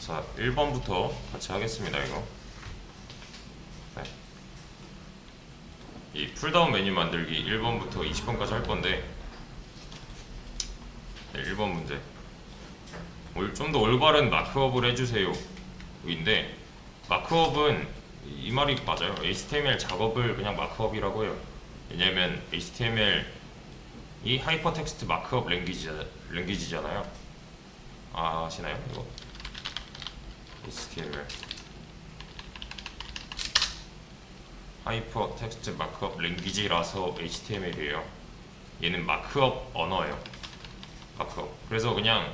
자, 1번부터 같이 하겠습니다. 이거 네. 이 풀다운 메뉴 만들기 1번부터 20번까지 할 건데, 네, 1번 문제. 좀 더 올바른 마크업을 해주세요 인데, 마크업은 이 말이 맞아요. HTML 작업을 그냥 마크업이라고 해요. 왜냐면 HTML 이 하이퍼텍스트 마크업 랭귀지잖아요. 아시나요? 이거 HTML 하이퍼텍스트 마크업 랭귀지라서 HTML이에요. 얘는 마크업 언어예요. 마크업. 그래서 그냥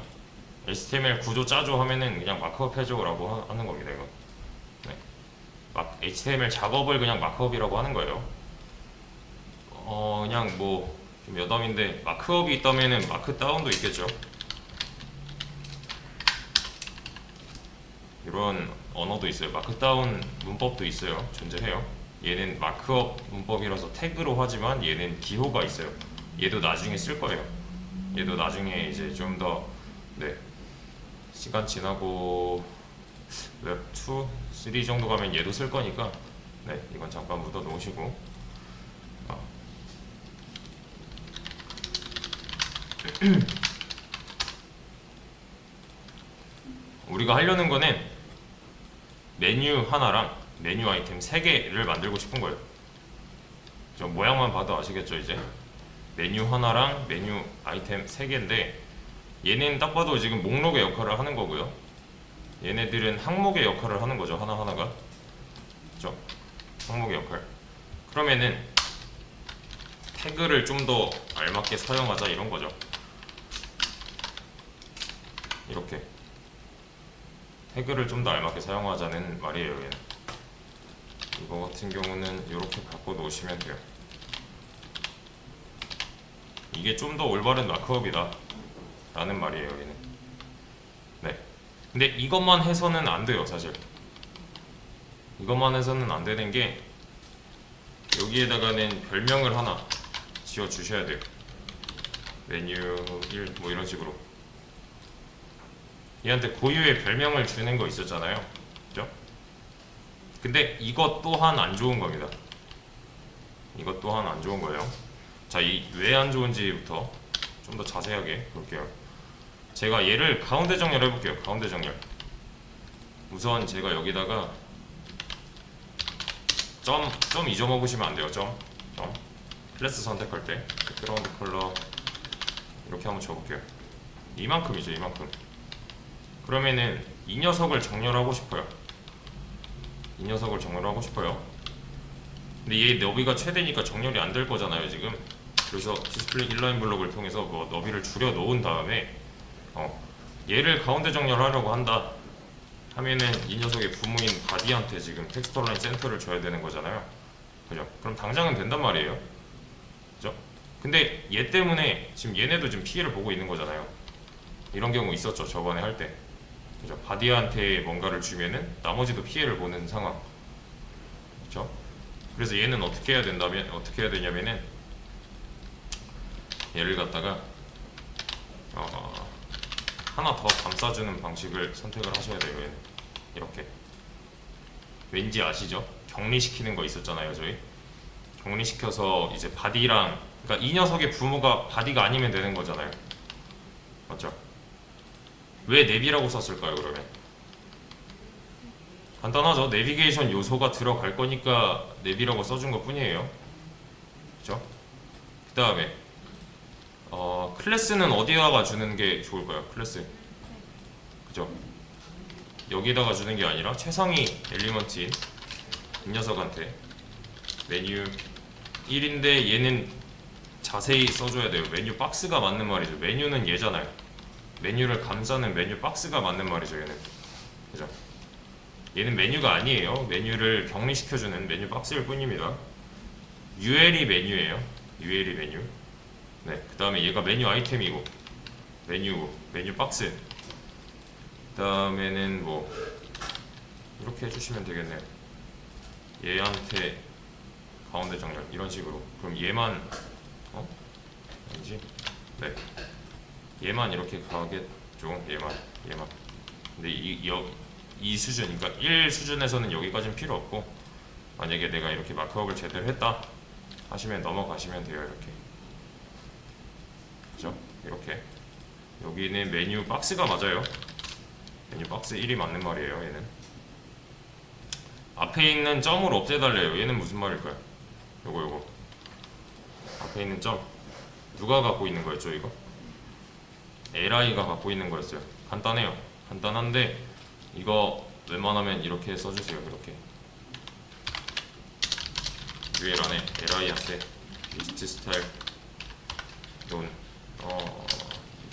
HTML 구조 짜줘 하면은 그냥 마크업 해줘라고 하는 겁니다. 이거. 네. HTML 작업을 그냥 마크업이라고 하는 거예요. 그냥 뭐 좀 여담인데, 마크업이 있다면은 마크다운도 있겠죠. 이런 언어도 있어요. 마크다운 문법도 있어요. 존재해요. 얘는 마크업 문법이라서 태그로 하지만 얘는 기호가 있어요. 얘도 나중에 쓸 거예요. 얘도 나중에 이제 좀 더, 네, 시간 지나고 웹2, 3 정도 가면 얘도 쓸 거니까, 네, 이건 잠깐 묻어 놓으시고. 우리가 하려는 거는 메뉴 하나랑 메뉴 아이템 3개를 만들고 싶은 거예요. 저 모양만 봐도 아시겠죠? 이제 메뉴 하나랑 메뉴 아이템 3개인데, 얘는 딱 봐도 지금 목록의 역할을 하는 거고요. 얘네들은 항목의 역할을 하는 거죠. 하나하나가. 그죠? 항목의 역할. 그러면은 태그를 좀 더 알맞게 사용하자, 이런 거죠. 이렇게 태그를 좀 더 알맞게 사용하자는 말이에요. 얘는. 이거 같은 경우는 이렇게 바꿔 놓으시면 돼요. 이게 좀 더 올바른 마크업이다 라는 말이에요. 얘는. 네. 근데 이것만 해서는 안 돼요. 사실 이것만 해서는 안 되는 게, 여기에다가는 별명을 하나 지어 주셔야 돼요. 메뉴 1 뭐 이런 식으로. 얘한테 고유의 별명을 주는 거 있었잖아요. 그죠? 근데 이것 또한 안 좋은 겁니다. 이것 또한 안 좋은 거예요. 자, 이 왜 안 좋은지부터 좀 더 자세하게 볼게요. 제가 얘를 가운데 정렬 해볼게요. 가운데 정렬. 우선 제가 여기다가 점 잊어먹으시면 안 돼요. 점. 클래스 선택할 때 백그라운드 컬러 이렇게 한번 줘볼게요. 이만큼이죠. 이만큼. 그러면은 이 녀석을 정렬하고 싶어요. 이 녀석을 정렬하고 싶어요. 근데 얘 너비가 최대니까 정렬이 안 될 거잖아요, 지금. 그래서 디스플레이 인라인 블록을 통해서 뭐 너비를 줄여 놓은 다음에 얘를 가운데 정렬하려고 한다 하면은 이 녀석의 부모인 바디한테 지금 텍스트 온라인 센터를 줘야 되는 거잖아요. 그죠? 그럼 당장은 된단 말이에요. 그죠? 근데 얘 때문에 지금 얘네도 지금 피해를 보고 있는 거잖아요. 이런 경우 있었죠, 저번에 할 때. 그죠? 바디한테 뭔가를 주면은 나머지도 피해를 보는 상황. 그죠? 그래서 얘는 어떻게 해야 되냐면은, 얘를 갖다가 하나 더 감싸주는 방식을 선택을 하셔야 돼요. 얘는 이렇게. 왠지 아시죠? 격리시키는 거 있었잖아요, 저희. 격리시켜서 이제 바디랑, 그러니까 이 녀석의 부모가 바디가 아니면 되는 거잖아요. 맞죠? 왜 내비라고 썼을까요, 그러면? 간단하죠. 내비게이션 요소가 들어갈 거니까 내비라고 써준 것 뿐이에요. 그죠? 그 다음에 클래스는 어디다가 주는 게 좋을까요? 클래스. 그죠? 여기다가 주는 게 아니라 최상위 엘리먼트인 이 녀석한테 메뉴 1인데 얘는 자세히 써줘야 돼요. 메뉴 박스가 맞는 말이죠. 메뉴는 얘잖아요. 메뉴를 감싸는 메뉴 박스가 맞는 말이죠. 얘는. 그죠? 얘는 메뉴가 아니에요. 메뉴를 격리시켜주는 메뉴 박스일 뿐입니다. UL이 메뉴예요. UL이 메뉴. 네, 그 다음에 얘가 메뉴 아이템이고, 메뉴 박스. 그 다음에는 뭐 이렇게 해주시면 되겠네요. 얘한테 가운데 정렬 이런 식으로. 그럼 얘만 아니지? 네, 얘만 이렇게 가겠죠. 얘만 근데 이 수준, 그러니까 1 수준에서는 여기까지는 필요 없고, 만약에 내가 이렇게 마크업을 제대로 했다 하시면 넘어가시면 돼요. 이렇게, 그죠? 이렇게 여기는 메뉴 박스가 맞아요. 메뉴 박스 1이 맞는 말이에요. 얘는 앞에 있는 점을 없애달래요. 얘는 무슨 말일까요? 요거 앞에 있는 점 누가 갖고 있는 거였죠? 이거 LI가 갖고 있는 거였어요. 간단해요. 간단한데 이거 웬만하면 이렇게 써주세요. 이렇게 UL 안에 LI한테 리스트 스타일 론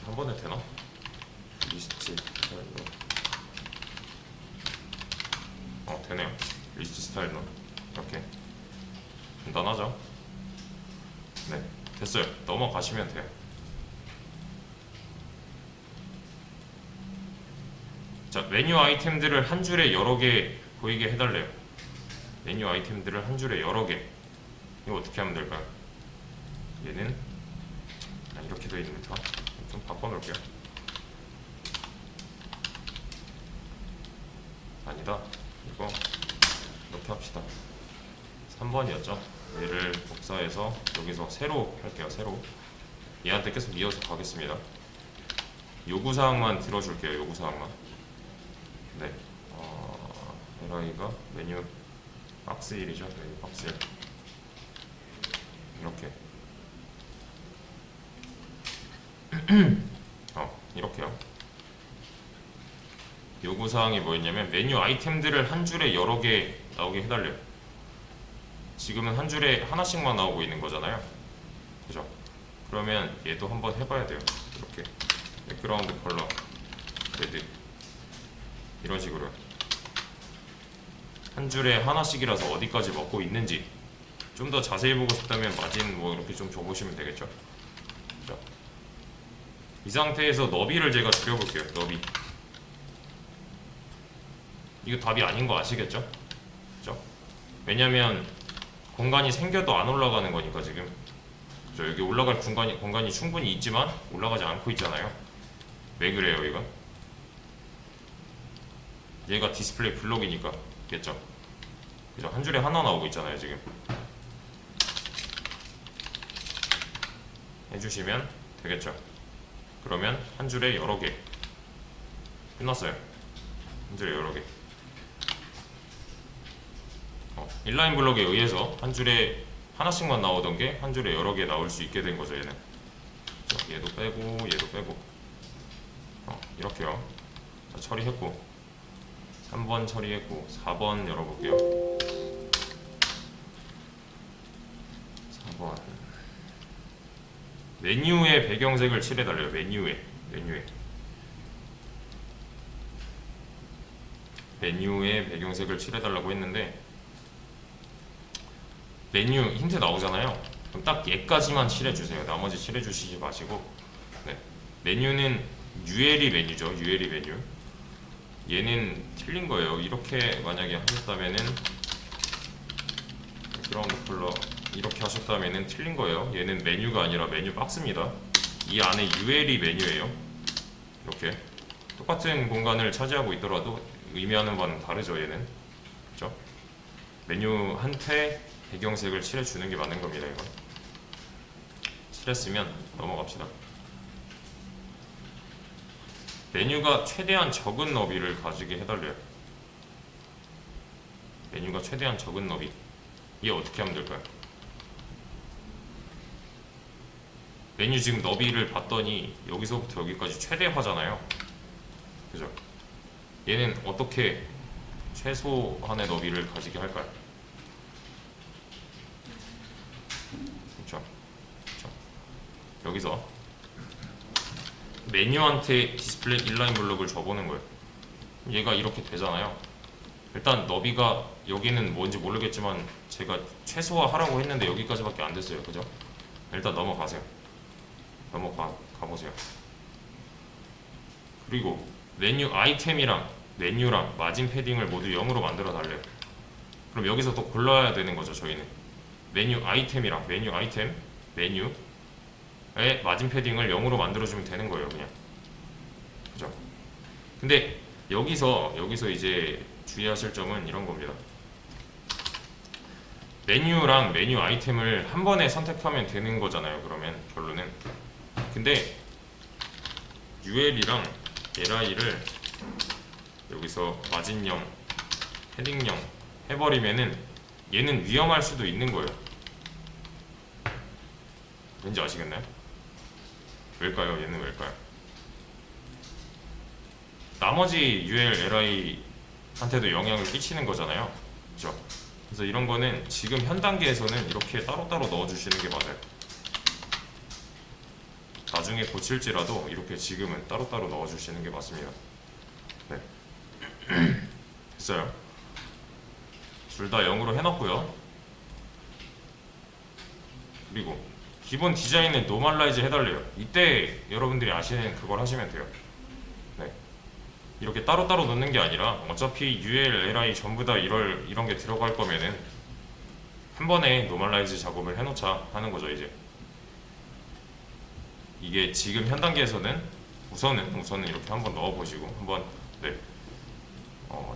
한 번에 되나? 리스트 스타일 론 되네요. 리스트 스타일 론 이렇게 간단하죠? 네, 됐어요. 넘어가시면 돼요. 자, 메뉴 아이템들을 한 줄에 여러 개 보이게 해달래요. 메뉴 아이템들을 한 줄에 여러 개. 이거 어떻게 하면 될까요? 얘는 이렇게 되어 있습니다. 좀 바꿔놓을게요. 아니다. 이거 이렇게 합시다. 3번이었죠. 얘를 복사해서 여기서 세로 할게요. 세로. 얘한테 계속 이어서 가겠습니다. 요구사항만 들어줄게요. 요구사항만. 네. LI가 메뉴 박스 1이죠. 메뉴 박스 1. 이렇게. 이렇게요. 요구사항이 뭐였냐면 메뉴 아이템들을 한 줄에 여러 개 나오게 해달래요. 지금은 한 줄에 하나씩만 나오고 있는 거잖아요. 그죠? 그러면 얘도 한번 해봐야 돼요. 이렇게 백그라운드 컬러 레드 이런 식으로 한 줄에 하나씩이라서 어디까지 먹고 있는지 좀 더 자세히 보고 싶다면 마진 뭐 이렇게 좀 줘보시면 되겠죠. 그죠? 이 상태에서 너비를 제가 줄여볼게요. 너비. 이거 답이 아닌 거 아시겠죠? 그죠? 왜냐면 공간이 생겨도 안 올라가는 거니까 지금. 그죠? 여기 올라갈 공간이 충분히 있지만 올라가지 않고 있잖아요. 왜 그래요, 이건? 얘가 디스플레이 블록이니까. 겠죠? 그죠? 한 줄에 하나 나오고 있잖아요, 지금. 해주시면 되겠죠? 그러면 한 줄에 여러 개. 끝났어요. 한 줄에 여러 개. 인라인 블록에 의해서 한 줄에 하나씩만 나오던 게 한 줄에 여러 개 나올 수 있게 된 거죠, 얘는. 자, 얘도 빼고, 얘도 빼고. 이렇게요. 자, 처리했고. 3번 처리했고, 4번 열어볼게요. 4번. 메뉴의 배경색을 칠해달래요. 메뉴에 배경색을 칠해달라고 했는데 메뉴 힌트 나오잖아요. 그럼 딱 얘까지만 칠해주세요. 나머지 칠해주시지 마시고. 네. 메뉴는 ULE 메뉴죠. ULE 메뉴. 얘는 틀린 거예요. 이렇게 만약에 하셨다면은 그라운드 컬러 이렇게 하셨다면은 틀린 거예요. 얘는 메뉴가 아니라 메뉴 박스입니다. 이 안에 ULE 메뉴예요. 이렇게 똑같은 공간을 차지하고 있더라도 의미하는 바는 다르죠. 얘는 그렇죠? 메뉴한테 배경색을 칠해주는 게 맞는 겁니다. 이건 칠했으면 넘어갑시다. 메뉴가 최대한 적은 너비를 가지게 해달래요. 메뉴가 최대한 적은 너비. 이게 어떻게 하면 될까요? 메뉴 지금 너비를 봤더니 여기서부터 여기까지 최대화잖아요. 그죠? 얘는 어떻게 최소한의 너비를 가지게 할까요? 그렇죠? 여기서 메뉴한테 디스플레이 인라인 블록을 줘보는 거예요. 얘가 이렇게 되잖아요. 일단 너비가 여기는 뭔지 모르겠지만 제가 최소화하라고 했는데 여기까지밖에 안 됐어요. 그죠? 일단 넘어가세요. 가보세요. 그리고 메뉴 아이템이랑 메뉴랑 마진 패딩을 모두 0으로 만들어 달래요. 그럼 여기서 또 골라야 되는 거죠. 저희는 메뉴 아이템이랑 메뉴 아이템 메뉴에 마진 패딩을 0으로 만들어주면 되는 거예요. 그냥. 그죠? 근데 여기서 이제 주의하실 점은 이런 겁니다. 메뉴랑 메뉴 아이템을 한 번에 선택하면 되는 거잖아요. 그러면 결론은. 근데 UL이랑 LI를 여기서 마진형, 헤딩형 해버리면은 얘는 위험할 수도 있는 거예요. 왠지 아시겠나요? 왜일까요? 얘는 왜일까요? 나머지 UL, LI한테도 영향을 끼치는 거잖아요. 그렇죠? 그래서 이런 거는 지금 현 단계에서는 이렇게 따로따로 넣어주시는 게 맞아요. 나중에 고칠지라도 이렇게 지금은 따로따로 넣어주시는 게 맞습니다. 네. 됐어요. 둘 다 0으로 해놨고요. 그리고 기본 디자인은 노멀라이즈 해달래요. 이때 여러분들이 아시는 그걸 하시면 돼요. 네. 이렇게 따로따로 넣는 게 아니라 어차피 UL, LI 전부 다 이런 게 들어갈 거면은 한 번에 노멀라이즈 작업을 해놓자 하는 거죠. 이제 이게 지금 현 단계에서는 우선은 이렇게 한번 넣어보시고 한번 네.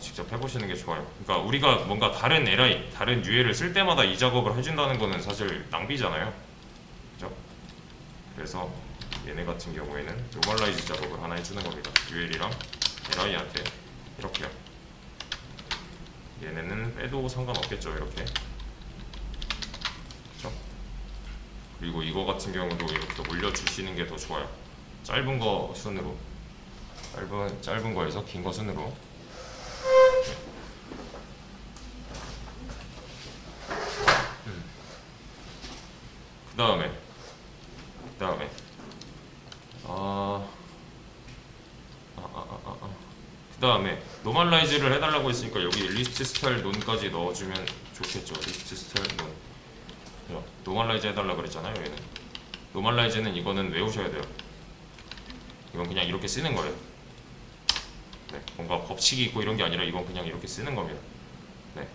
직접 해보시는 게 좋아요. 그러니까 우리가 뭔가 다른 LI, 다른 UL을 쓸 때마다 이 작업을 해준다는 거는 사실 낭비잖아요. 그죠? 그래서 얘네 같은 경우에는 노멀라이즈 작업을 하나 해주는 겁니다. UL이랑 LI한테 이렇게요. 얘네는 빼도 상관없겠죠. 이렇게. 그죠? 그리고 이거 같은 경우도 이렇게 올려주시는 게 더 좋아요. 짧은 거 순으로. 짧은 거에서 긴 거 순으로. 그 다음에 그 다음에 노멀라이즈를 해달라고 했으니까 여기 리스트 스타일 논까지 넣어주면 좋겠죠. 리스트 스타일 논 노멀라이즈 해달라고 그랬잖아요. 얘는 노멀라이즈는 이거는 외우셔야 돼요. 이건 그냥 이렇게 쓰는 거예요. 네, 뭔가 법칙이 있고 이런 게 아니라 이건 그냥 이렇게 쓰는 겁니다. 네.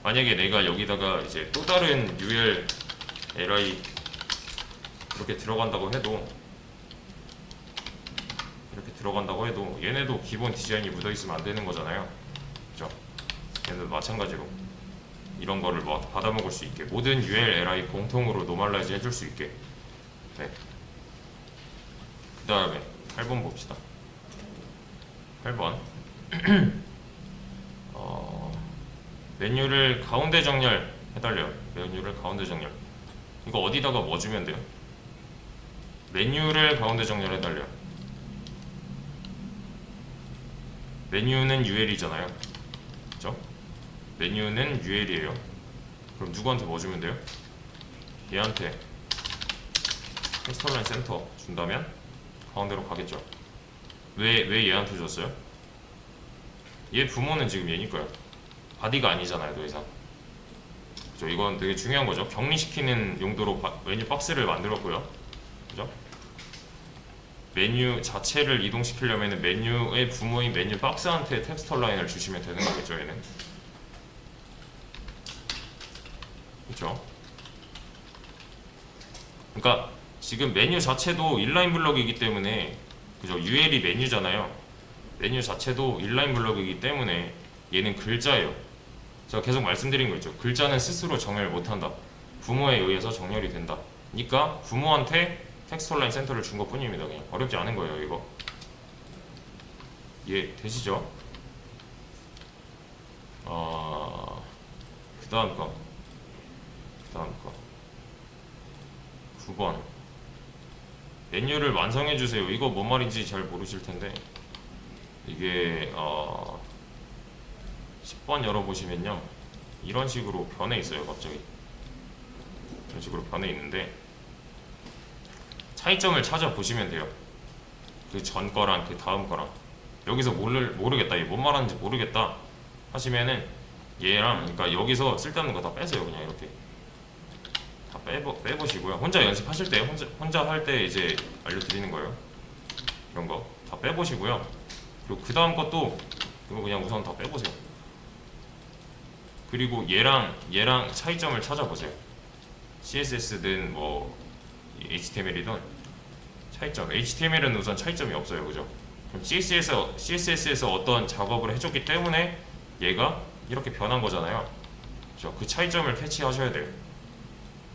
만약에 내가 여기다가 이제 또 다른 UL, LI 이렇게 들어간다고 해도 얘네도 기본 디자인이 묻어 있으면 안 되는 거잖아요. 그죠? 얘네도 마찬가지로 이런 거를 뭐 받아먹을 수 있게 모든 UL, LI 공통으로 노멀라이즈 해줄 수 있게. 네. 그 다음에 8번 봅시다. 8번 메뉴를 가운데 정렬 해달래요. 메뉴를 가운데 정렬. 이거 어디다가 뭐 주면 돼요? 메뉴를 가운데 정렬 해달래요. 메뉴는 UL이잖아요. 그죠? 메뉴는 UL이에요. 그럼 누구한테 뭐 주면 돼요? 얘한테 텍스트라인 센터 준다면 가운데로 가겠죠. 왜 얘한테 줬어요? 얘 부모는 지금 얘니까요. 바디가 아니잖아요, 더 이상. 그죠? 이건 되게 중요한 거죠. 격리시키는 용도로 메뉴 박스를 만들었고요. 그죠? 메뉴 자체를 이동시키려면 메뉴의 부모인 메뉴 박스한테 텍스터 라인을 주시면 되는 거겠죠, 얘는. 그렇죠? 그러니까 지금 메뉴 자체도 인라인 블럭이기 때문에 그죠? UL이 메뉴잖아요. 메뉴 자체도 인라인 블럭이기 때문에 얘는 글자예요. 제가 계속 말씀드린 거 있죠. 글자는 스스로 정렬 못한다. 부모에 의해서 정렬이 된다. 그러니까 부모한테 텍스트 라인 센터를 준 것 뿐입니다. 그냥 어렵지 않은 거예요, 이거. 되시죠? 그 다음 거 9번 메뉴를 완성해 주세요. 이거 뭔 말인지 잘 모르실 텐데 이게 10번 열어보시면요 이런 식으로 변해 있어요. 갑자기 이런 식으로 변해 있는데 차이점을 찾아보시면 돼요. 그 전 거랑 그 다음 거랑. 여기서 모르겠다, 이게 뭔 말하는지 모르겠다 하시면은 얘랑, 그러니까 여기서 쓸데없는 거 다 빼세요. 그냥 이렇게 다 빼보시고요. 혼자 연습하실 때, 혼자 할 때 이제 알려드리는 거예요. 이런 거 다 빼보시고요. 그리고 그 다음 것도 이거 그냥 우선 다 빼보세요. 그리고 얘랑 차이점을 찾아보세요. CSS든 뭐 HTML이든 차이점. HTML은 우선 차이점이 없어요, 그죠? 그럼 CSS에서 어떤 작업을 해줬기 때문에 얘가 이렇게 변한 거잖아요. 그렇죠? 그 차이점을 캐치하셔야 돼요.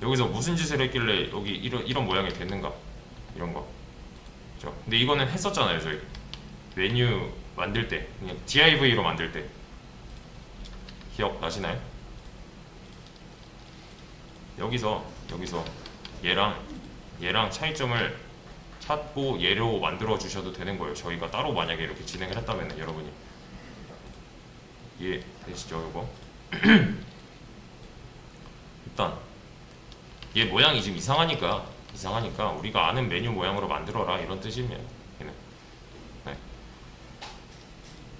여기서 무슨 짓을 했길래 여기 이런 모양이 됐는가, 이런 거. 그렇죠? 근데 이거는 했었잖아요. 저희 메뉴 만들 때, 그냥 DIV로 만들 때. 기억나시나요? 여기서 얘랑 차이점을 찾고 얘로 만들어 주셔도 되는 거예요. 저희가 따로 만약에 이렇게 진행을 했다면 여러분이 이해되시죠? 이거 일단 얘 모양이 지금 이상하니까 우리가 아는 메뉴 모양으로 만들어라, 이런 뜻이에요. 얘는. 네.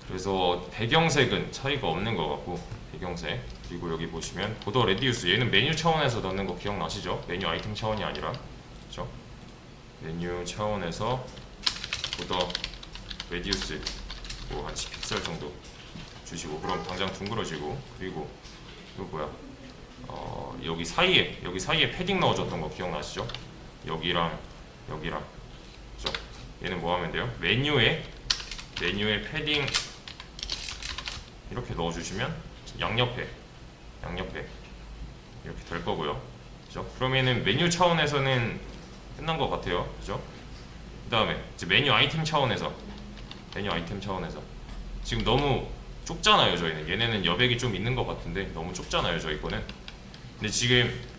그래서 배경색은 차이가 없는 것 같고, 배경색. 그리고 여기 보시면 보더 레디우스, 얘는 메뉴 차원에서 넣는 거 기억나시죠? 메뉴 아이템 차원이 아니라, 그렇죠? 메뉴 차원에서 보더 레디우스 뭐 한 10픽셀 정도 주시고, 그럼 당장 둥그러지고, 그리고 이거 뭐야? 여기 사이에 패딩 넣어줬던 거 기억나시죠? 여기랑 그죠? 얘는 뭐 하면 돼요? 메뉴에 패딩 이렇게 넣어주시면 양옆에 이렇게 될 거고요. 그죠? 그러면은 메뉴 차원에서는 끝난 것 같아요. 그죠? 그 다음에 이제 메뉴 아이템 차원에서 지금 너무 좁잖아요. 저희는 얘네는 여백이 좀 있는 것 같은데 너무 좁잖아요. 저희 거는. 근데 지금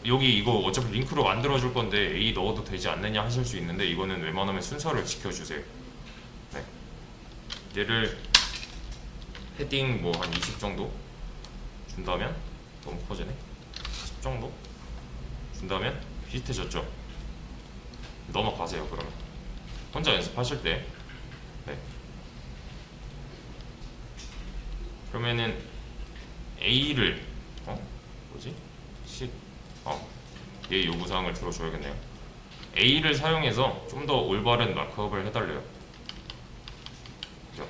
여기 이거 어차피 링크로 만들어 줄 건데 A 넣어도 되지 않느냐 하실 수 있는데, 이거는 웬만하면 순서를 지켜주세요. 네. 얘를 헤딩 뭐 한 20 정도 준다면, 너무 커지네. 10 정도 준다면 비슷해졌죠? 넘어가세요. 그러면 혼자 연습하실 때. 네. 그러면은 A를 뭐지? 얘 요구사항을 들어줘야겠네요. A를 사용해서 좀 더 올바른 마크업을 해달래요. 그죠?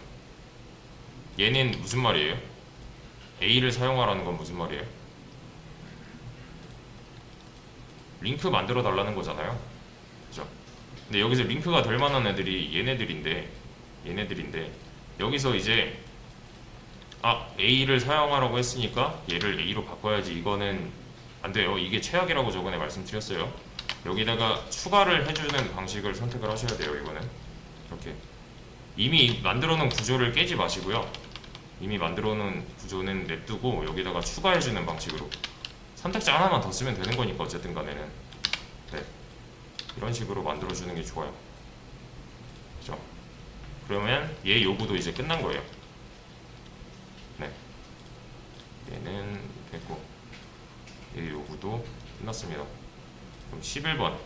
얘는 무슨 말이에요? A를 사용하라는 건 무슨 말이에요? 링크 만들어 달라는 거잖아요. 그죠? 근데 여기서 링크가 될 만한 애들이 얘네들인데 여기서 이제 A를 사용하라고 했으니까 얘를 A로 바꿔야지, 이거는 안 돼요. 이게 최악이라고 저번에 말씀드렸어요. 여기다가 추가를 해주는 방식을 선택을 하셔야 돼요. 이거는 이렇게 이미 만들어 놓은 구조를 깨지 마시고요. 이미 만들어 놓은 구조는 냅두고 여기다가 추가해주는 방식으로 선택지 하나만 더 쓰면 되는 거니까 어쨌든 간에는. 네. 이런 식으로 만들어 주는 게 좋아요. 그죠? 그러면 얘 요구도 이제 끝난 거예요. 네. 얘는 됐고 얘 요구도 끝났습니다. 그럼 11번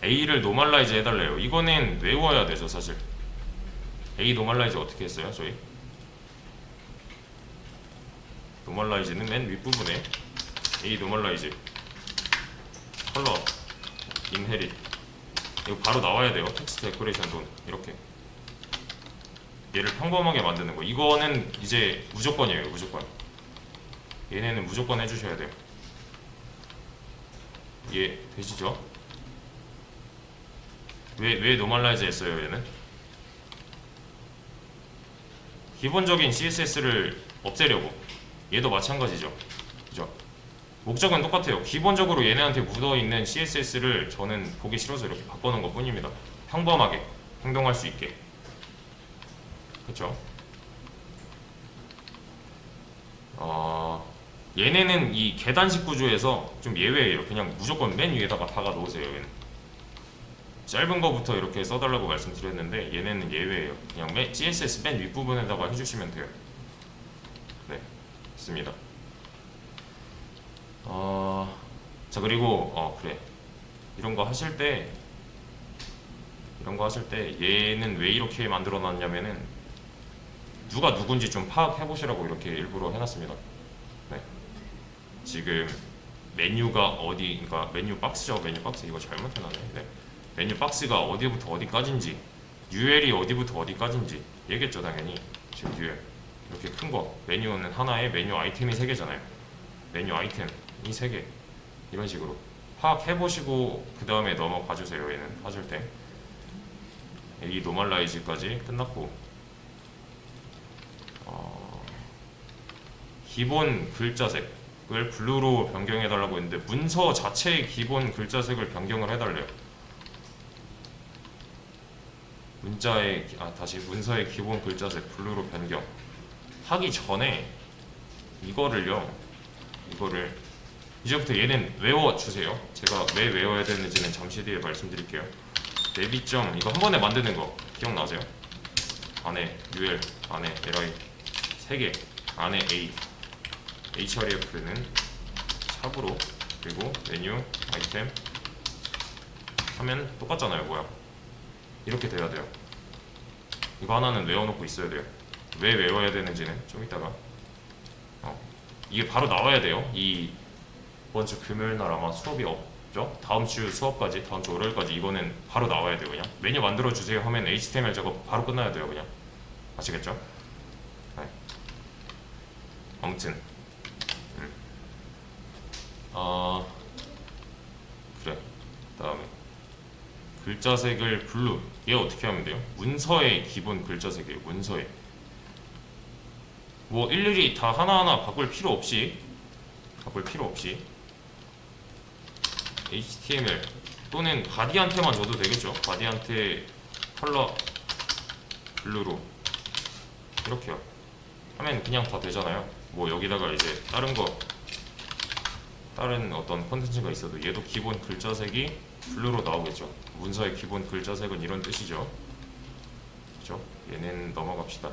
A를 노멀라이즈 해달래요. 이거는 외워야 되죠 사실. A 노멀라이즈 어떻게 했어요 저희? 노멀라이즈는 맨 윗부분에 A 노멀라이즈 컬러 인헤릿, 이거 바로 나와야 돼요. 텍스트 데코레이션 돈, 이렇게 얘를 평범하게 만드는 거. 이거는 이제 무조건이에요. 무조건. 얘네는 무조건 해주셔야 돼요. 이해 되시죠? 왜 노멀라이즈 했어요 얘는? 기본적인 CSS를 없애려고. 얘도 마찬가지죠. 그죠? 목적은 똑같아요. 기본적으로 얘네한테 묻어있는 CSS를 저는 보기 싫어서 이렇게 바꿔놓은 것 뿐입니다. 평범하게 행동할 수 있게. 그쵸? 얘네는 이 계단식 구조에서 좀 예외예요. 그냥 무조건 맨 위에다가 박아 놓으세요. 얘는 짧은 거부터 이렇게 써달라고 말씀드렸는데 얘네는 예외예요. 그냥 CSS 맨 윗부분에다가 해주시면 돼요. 네, 좋습니다. 자, 그리고 그래, 이런 거 하실 때 얘는 왜 이렇게 만들어 놨냐면은 누가 누군지 좀 파악해 보시라고 이렇게 일부러 해놨습니다. 네. 지금 메뉴가 어디, 그러니까 메뉴 박스죠. 메뉴 박스 이거 잘못 해놨네. 네. 메뉴 박스가 어디부터 어디까지인지, UL이 어디부터 어디까지인지 얘기했죠 당연히. 지금 UL 이렇게 큰 거, 메뉴는 하나에 메뉴 아이템이 3개잖아요. 메뉴 아이템이 3개, 이런 식으로 파악해 보시고 그 다음에 넘어가 주세요. 얘는 하실 때. A 노멀라이즈까지 끝났고 기본 글자색을 블루로 변경해 달라고 했는데 문서 자체의 기본 글자색을 변경을 해달래요. 다시 문서의 기본 글자색 블루로 변경 하기 전에 이거를 이제부터 얘는 외워주세요. 제가 왜 외워야 되는지는 잠시 뒤에 말씀드릴게요. 내비점 이거 한 번에 만드는 거 기억나세요? 안에 UL, 안에 LI 3개, 안에 A href는 샵으로 그리고 메뉴, 아이템 하면 똑같잖아요. 뭐야? 이렇게 돼야 돼요. 이거 하나는 외워놓고 있어야 돼요. 왜 외워야 되는지는 좀 이따가 이게 바로 나와야 돼요. 이번 주 금요일날 아마 수업이 없죠? 다음 주 수업까지, 다음 주 월요일까지 이거는 바로 나와야 돼요. 그냥 메뉴 만들어주세요 하면 HTML 작업 바로 끝나야 돼요. 그냥 아시겠죠? 네. 아무튼 그래. 다음에 글자색을 블루. 얘 어떻게 하면 돼요? 문서의 기본 글자색이에요. 문서에 뭐 일일이 다 하나하나 바꿀 필요 없이 HTML 또는 바디한테만 줘도 되겠죠. 바디한테 컬러 블루로 이렇게요. 하면 그냥 다 되잖아요. 뭐 여기다가 이제 다른 어떤 콘텐츠가 있어도 얘도 기본 글자색이 블루로 나오겠죠. 문서의 기본 글자색은 이런 뜻이죠. 그죠? 얘는 넘어갑시다.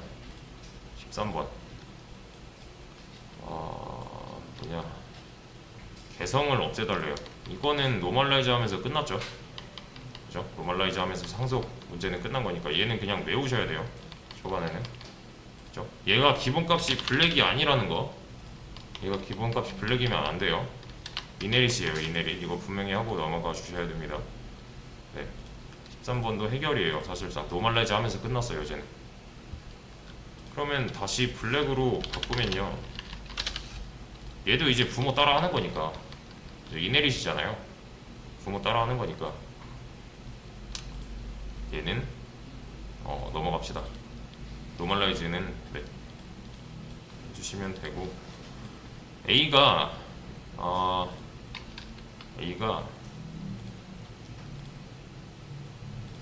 13번. 뭐냐? 개성을 없애달래요. 이거는 노멀라이즈 하면서 끝났죠. 그죠? 노멀라이즈 하면서 상속 문제는 끝난 거니까 얘는 그냥 외우셔야 돼요. 초반에는. 그죠? 얘가 기본값이 블랙이 아니라는 거. 얘가 기본값이 블랙이면 안 돼요. 이네릿이에요. 이네릿. 이거 분명히 하고 넘어가 주셔야 됩니다. 네. 13번도 해결이에요. 사실상 노멀라이즈 하면서 끝났어요. 쟤는. 그러면 다시 블랙으로 바꾸면요. 얘도 이제 부모 따라 하는 거니까. 이네릿이잖아요. 부모 따라 하는 거니까. 얘는 넘어갑시다. 노멀라이즈는 네. 해주시면 되고 A가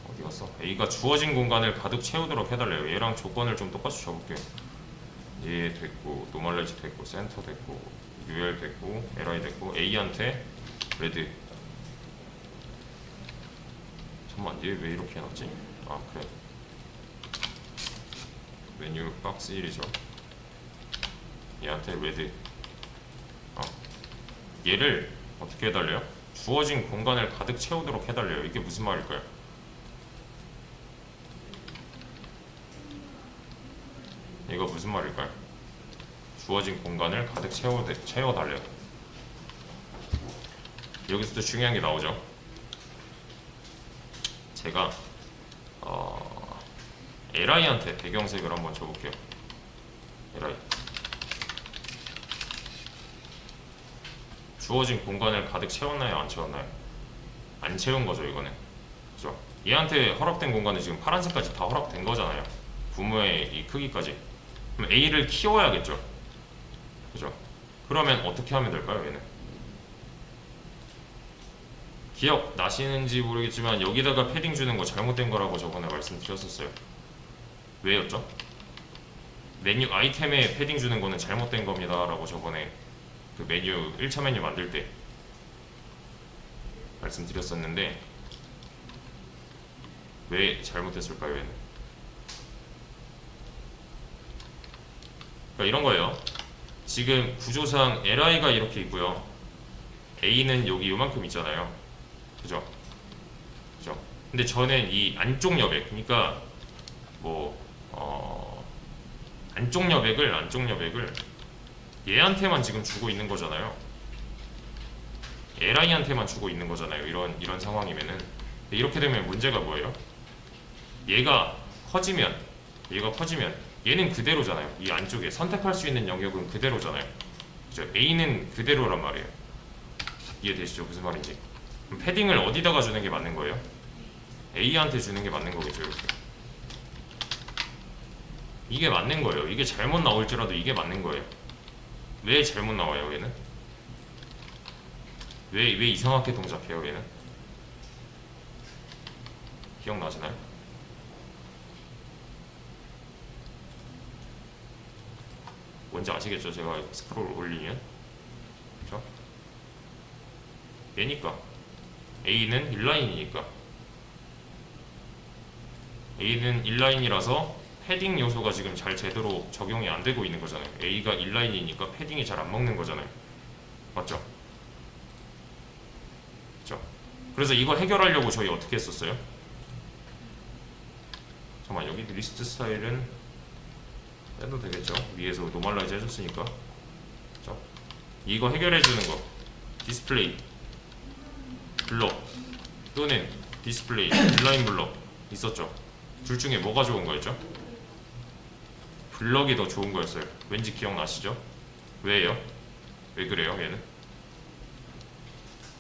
어디 갔어? A가 주어진 공간을 가득 채우도록 해달래요. 얘랑 조건을 좀 똑같이 줘볼게요. 얘 됐고, 노멀라이즈 됐고, 센터 됐고, UL 됐고, LI 됐고, A한테 레드. 잠깐만, 얘 왜 이렇게 해놨지? 그래. 메뉴 박스 1이죠. 얘한테 레드. 얘를 어떻게 해달래요? 주어진 공간을 가득 채우도록 해달래요. 이게 무슨 말일까요? 이거 무슨 말일까요? 주어진 공간을 가득 채워달래요. 여기서도 중요한 게 나오죠. 제가 LI한테 배경색을 한번 줘볼게요. LI 주어진 공간을 가득 채웠나요? 안 채웠나요? 안 채운 거죠. 이거는. 그죠? 얘한테 허락된 공간은 지금 파란색까지 다 허락된 거잖아요. 부모의 이 크기까지. 그럼 A를 키워야겠죠. 그죠? 그러면 어떻게 하면 될까요? 얘는 기억 나시는지 모르겠지만 여기다가 패딩 주는 거 잘못된 거라고 저번에 말씀드렸었어요. 왜였죠? 메뉴 아이템에 패딩 주는 거는 잘못된 겁니다 라고 저번에 그 메뉴 1차 메뉴 만들 때 말씀드렸었는데 왜 잘못했을까요? 얘는 그러니까 이런 거예요. 지금 구조상 LI가 이렇게 있고요. A는 여기 요만큼 있잖아요. 그죠? 그죠? 근데 저는 이 안쪽 여백, 그러니까 안쪽 여백을 얘한테만 지금 주고 있는 거잖아요. LI한테만 주고 있는 거잖아요. 이런 상황이면은. 이렇게 되면 문제가 뭐예요? 얘가 커지면 얘는 그대로잖아요. 이 안쪽에 선택할 수 있는 영역은 그대로잖아요. 그죠? A는 그대로란 말이에요. 이해되시죠? 무슨 말인지. 그럼 패딩을 어디다가 주는 게 맞는 거예요? A한테 주는 게 맞는 거겠죠. 이렇게. 이게 맞는 거예요. 이게 잘못 나올지라도 이게 맞는 거예요. 왜 잘못 나와요 얘는? 왜 이상하게 동작해요 얘는? 기억나시나요? 뭔지 아시겠죠? 제가 스크롤 올리면 그렇죠? 얘니까 A는 인라인이니까 A는 인라인이라서 패딩 요소가 지금 잘 제대로 적용이 안 되고 있는 거잖아요. A가 인라인이니까 패딩이 잘 안 먹는 거잖아요. 맞죠? 그렇죠? 그래서 이거 해결하려고 저희 어떻게 했었어요? 잠깐만, 여기 리스트 스타일은 빼도 되겠죠? 위에서 노멀라이즈 해줬으니까. 그렇죠? 이거 해결해주는 거 디스플레이 블럭 또는 디스플레이 인라인 블럭 있었죠? 둘 중에 뭐가 좋은 거였죠? 블럭이 더 좋은 거였어요. 왠지 기억나시죠? 왜요? 왜 그래요 얘는?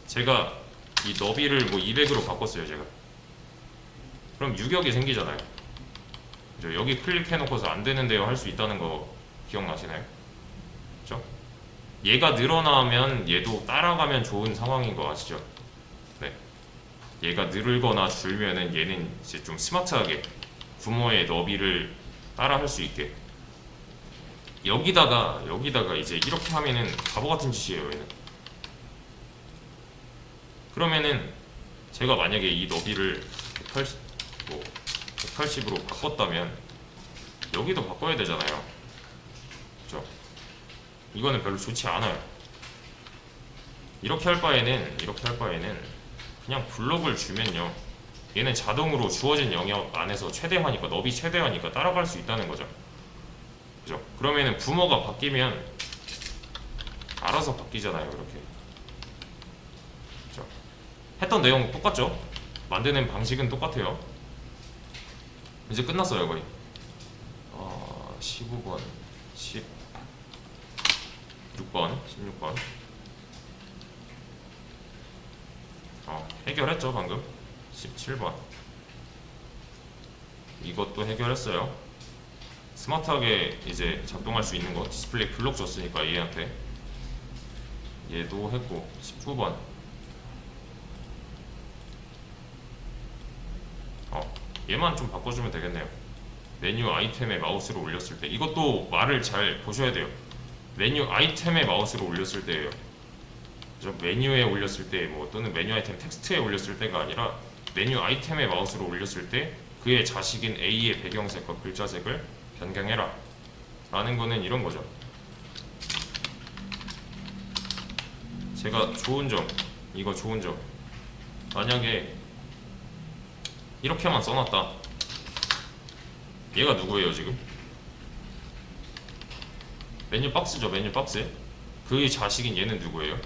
제가 이 너비를 뭐 200으로 바꿨어요 제가. 그럼 유격이 생기잖아요. 그죠? 여기 클릭해놓고서 안 되는데요 할 수 있다는 거 기억나시나요? 그죠? 얘가 늘어나면 얘도 따라가면 좋은 상황인 거 아시죠? 네. 얘가 늘거나 줄면은 얘는 이제 좀 스마트하게 부모의 너비를 따라 할 수 있게. 여기다가 이제 이렇게 하면은 바보 같은 짓이에요 얘는. 그러면은 제가 만약에 이 너비를 180, 뭐 180으로 바꿨다면 여기도 바꿔야 되잖아요. 그죠? 이거는 별로 좋지 않아요. 이렇게 할 바에는 그냥 블록을 주면요 얘는 자동으로 주어진 영역 안에서 최대화니까, 너비 최대화니까 따라갈 수 있다는 거죠. 그죠? 그러면은 부모가 바뀌면 알아서 바뀌잖아요 이렇게. 그죠? 했던 내용 똑같죠? 만드는 방식은 똑같아요. 이제 끝났어요 거의. 15번 16번 해결했죠 방금. 17번 이것도 해결했어요. 스마트하게 이제 작동할 수 있는 거 디스플레이 블록 줬으니까 얘한테 얘도 했고. 19번 얘만 좀 바꿔주면 되겠네요. 메뉴 아이템에 마우스를 올렸을 때 이것도 말을 잘 보셔야 돼요. 메뉴 아이템에 마우스를 올렸을 때예요. 그죠? 메뉴에 올렸을 때 뭐 또는 메뉴 아이템 텍스트에 올렸을 때가 아니라 메뉴 아이템에 마우스를 올렸을 때 그의 자식인 A의 배경색과 글자색을 변경해라 라는 거는 이런 거죠. 제가 좋은 점, 이거 좋은 점, 만약에 이렇게만 써놨다. 얘가 누구예요 지금? 메뉴 박스죠. 메뉴 박스. 그의 자식인 얘는 누구예요?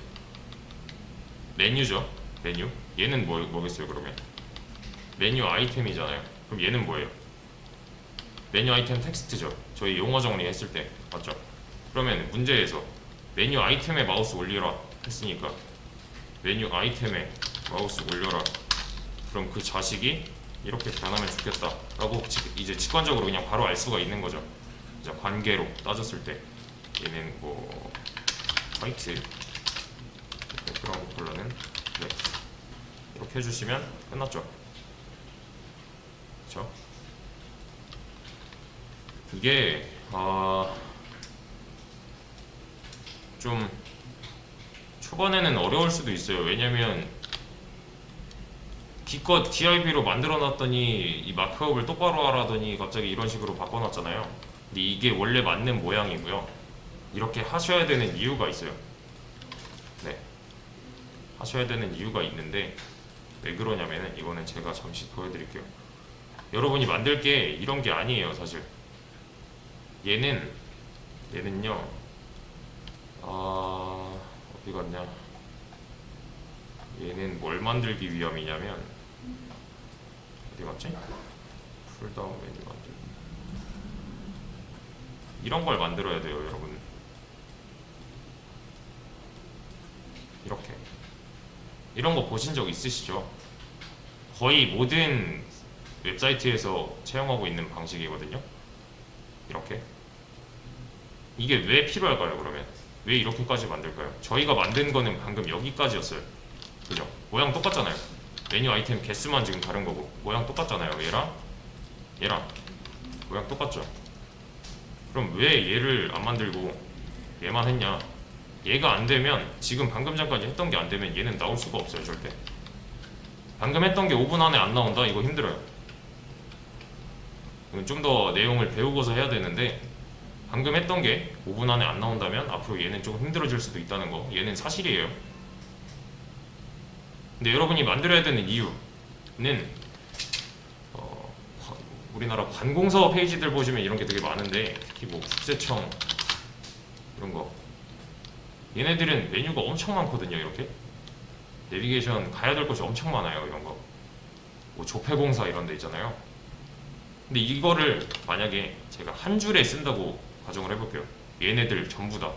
메뉴죠. 메뉴. 얘는 뭐겠어요 그러면? 메뉴 아이템이잖아요. 그럼 얘는 뭐예요? 메뉴 아이템 텍스트죠. 저희 용어 정리했을 때 맞죠? 그러면 문제에서 메뉴 아이템에 마우스 올리라 했으니까 메뉴 아이템에 마우스 올려라. 그럼 그 자식이 이렇게 변하면 좋겠다 라고 이제 직관적으로 그냥 바로 알 수가 있는 거죠. 이제 관계로 따졌을 때 얘는 뭐 화이트 백그라운드 컬러는 네. 이렇게 해주시면 끝났죠. 그쵸? 이게 좀 초반에는 어려울 수도 있어요. 왜냐면 기껏 DIB로 만들어놨더니 이 마크업을 똑바로 하라더니 갑자기 이런 식으로 바꿔놨잖아요. 근데 이게 원래 맞는 모양이고요. 이렇게 하셔야 되는 이유가 있어요. 네, 하셔야 되는 이유가 있는데 왜 그러냐면은 이거는 제가 잠시 보여드릴게요. 여러분이 만들 게 이런 게 아니에요 사실. 얘는요 어디 갔냐. 얘는 뭘 만들기 위함이냐면 어디 갔지? 풀다운 메뉴 만들기. 이런 걸 만들어야 돼요 여러분. 이렇게 이런 거 보신 적 있으시죠? 거의 모든 웹사이트에서 채용하고 있는 방식이거든요. 이렇게. 이게 왜 필요할까요? 그러면 왜 이렇게까지 만들까요? 저희가 만든 거는 방금 여기까지였어요. 그죠? 모양 똑같잖아요. 메뉴 아이템 개수만 지금 다른 거고 모양 똑같잖아요. 얘랑 모양 똑같죠? 그럼 왜 얘를 안 만들고 얘만 했냐? 얘가 안 되면 지금 방금 전까지 했던 게 안 되면 얘는 나올 수가 없어요. 절대. 방금 했던 게 5분 안에 안 나온다? 이거 힘들어요. 좀 더 내용을 배우고서 해야 되는데 방금 했던 게 5분 안에 안 나온다면 앞으로 얘는 좀 힘들어질 수도 있다는 거. 얘는 사실이에요. 근데 여러분이 만들어야 되는 이유는 우리나라 관공서 페이지들 보시면 이런 게 되게 많은데 특히 뭐 국세청 이런 거 얘네들은 메뉴가 엄청 많거든요. 이렇게 내비게이션 가야 될 곳이 엄청 많아요. 이런 거 뭐 조폐공사 이런 데 있잖아요. 근데 이거를 만약에 제가 한 줄에 쓴다고 가정을 해볼게요. 얘네들 전부 다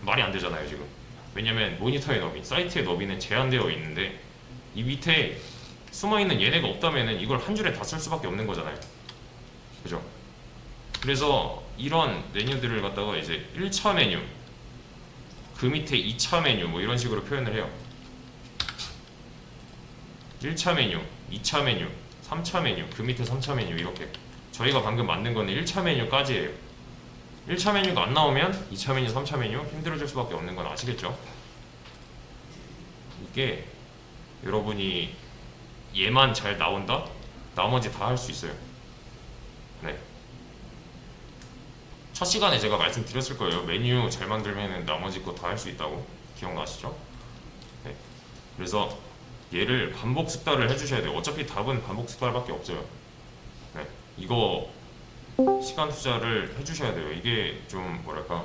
말이 안 되잖아요 지금. 왜냐면 모니터의 너비, 사이트의 너비는 제한되어 있는데 이 밑에 숨어있는 얘네가 없다면은 이걸 한 줄에 다 쓸 수밖에 없는 거잖아요. 그죠? 그래서 이런 메뉴들을 갖다가 이제 1차 메뉴, 그 밑에 2차 메뉴 뭐 이런 식으로 표현을 해요. 1차 메뉴, 2차 메뉴, 3차 메뉴, 그 밑에 3차 메뉴 이렇게. 저희가 방금 만든 거는 1차 메뉴까지예요. 1차 메뉴가 안 나오면 2차 메뉴, 3차 메뉴 힘들어질 수밖에 없는 건 아시겠죠? 이게 여러분이 얘만 잘 나온다? 나머지 다 할 수 있어요. 네. 첫 시간에 제가 말씀드렸을 거예요. 메뉴 잘 만들면 나머지 거 다 할 수 있다고. 기억나시죠? 네. 그래서 얘를 반복 숙달을 해주셔야 돼요. 어차피 답은 반복 숙달밖에 없어요. 네. 이거 시간 투자를 해주셔야 돼요. 이게 좀 뭐랄까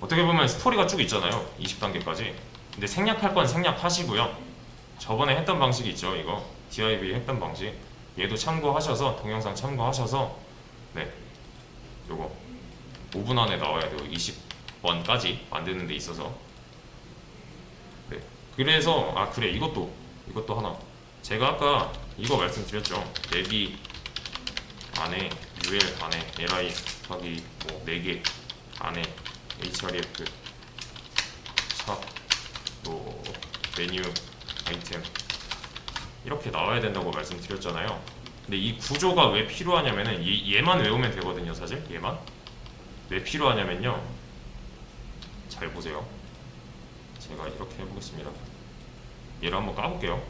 어떻게 보면 스토리가 쭉 있잖아요. 20단계까지. 근데 생략할 건 생략하시고요. 저번에 했던 방식이 있죠. 이거 DIV 했던 방식. 얘도 참고하셔서 동영상 참고하셔서 네, 요거 5분 안에 나와야 돼요. 20번까지 만드는 데 있어서. 네. 그래서 그래 이것도 하나. 제가 아까 이거 말씀드렸죠. 내비 안에 UL 안에 LI 곱하기 뭐 4개 안에 href 또 메뉴 아이템 이렇게 나와야 된다고 말씀드렸잖아요. 근데 이 구조가 왜 필요하냐면은 얘만 외우면 되거든요. 사실 얘만 왜 필요하냐면요. 잘 보세요. 제가 이렇게 해보겠습니다. 얘를 한번 까볼게요.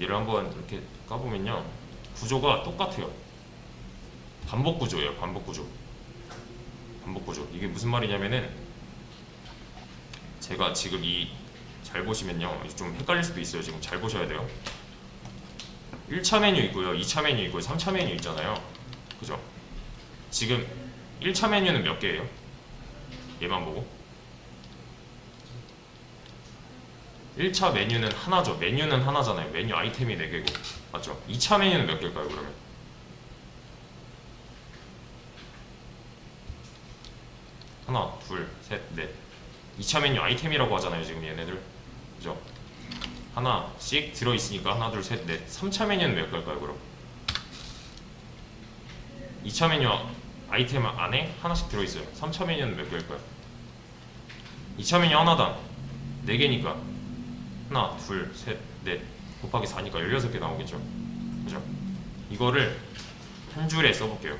얘를 한번 이렇게 까보면요. 구조가 똑같아요. 반복 구조예요. 반복 구조. 이게 무슨 말이냐면은 제가 지금 잘 보시면요. 좀 헷갈릴 수도 있어요. 지금 잘 보셔야 돼요. 1차 메뉴 있고요. 2차 메뉴 있고요. 3차 메뉴 있잖아요. 그죠? 지금 1차 메뉴는 몇 개예요? 얘만 보고 1차 메뉴는 하나죠. 메뉴는 하나잖아요. 메뉴 아이템이 4개고 맞죠? 2차 메뉴는 몇 개일까요 그러면? 하나, 둘, 셋, 넷. 2차 메뉴 아이템이라고 하잖아요 지금 얘네들. 그죠? 하나씩 들어있으니까 하나, 둘, 셋, 넷. 3차 메뉴는 몇 개일까요 그럼? 2차 메뉴 아이템 안에 하나씩 들어있어요. 3차 메뉴는 몇 개일까요? 2차 메뉴 하나당 4개니까 하나, 둘, 셋, 넷 곱하기 4니까 16개 나오겠죠. 그죠? 이거를 한 줄에 써볼게요.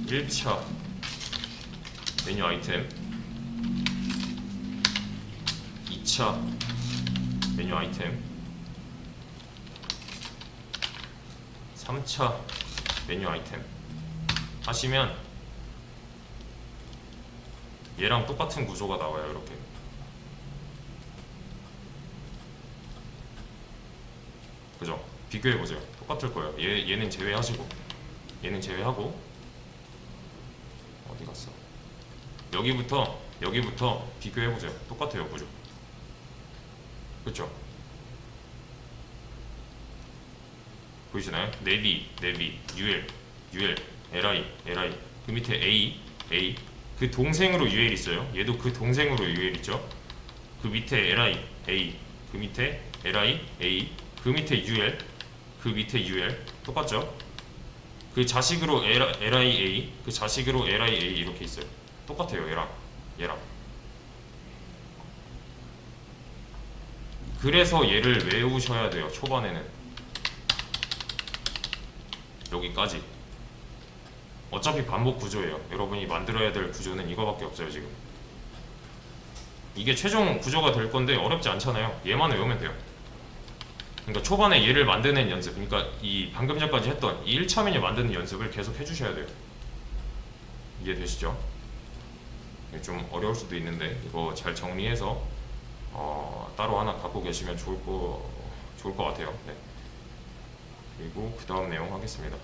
1차 메뉴 아이템 2차 메뉴 아이템 3차 메뉴 아이템 하시면 얘랑 똑같은 구조가 나와요. 이렇게 그죠? 비교해보세요. 똑같을 거예요. 얘는 제외하시고 얘는 제외하고 어디 갔어? 여기부터 비교해보세요. 똑같아요 구조. 그쵸? 보이시나요? 내비, UL, LI 그 밑에 A 그 동생으로 UL 있어요. 얘도 그 동생으로 UL 있죠. 그 밑에 LI, A 그 밑에 LI, A 그 밑에 UL 그 밑에 UL 똑같죠? 그 자식으로 LIA, 그 자식으로 LIA 이렇게 있어요. 똑같아요. 얘랑. 그래서 얘를 외우셔야 돼요. 초반에는 여기까지. 어차피 반복 구조예요. 여러분이 만들어야 될 구조는 이거밖에 없어요. 지금 이게 최종 구조가 될 건데 어렵지 않잖아요. 얘만 외우면 돼요. 그러니까 초반에 얘를 만드는 연습, 그러니까 이 방금 전까지 했던 이 1차 메뉴 만드는 연습을 계속 해주셔야 돼요. 이해되시죠? 좀 어려울 수도 있는데 이거 잘 정리해서 따로 하나 갖고 계시면 좋을 것 같아요. 네. 그리고 그 다음 내용 하겠습니다.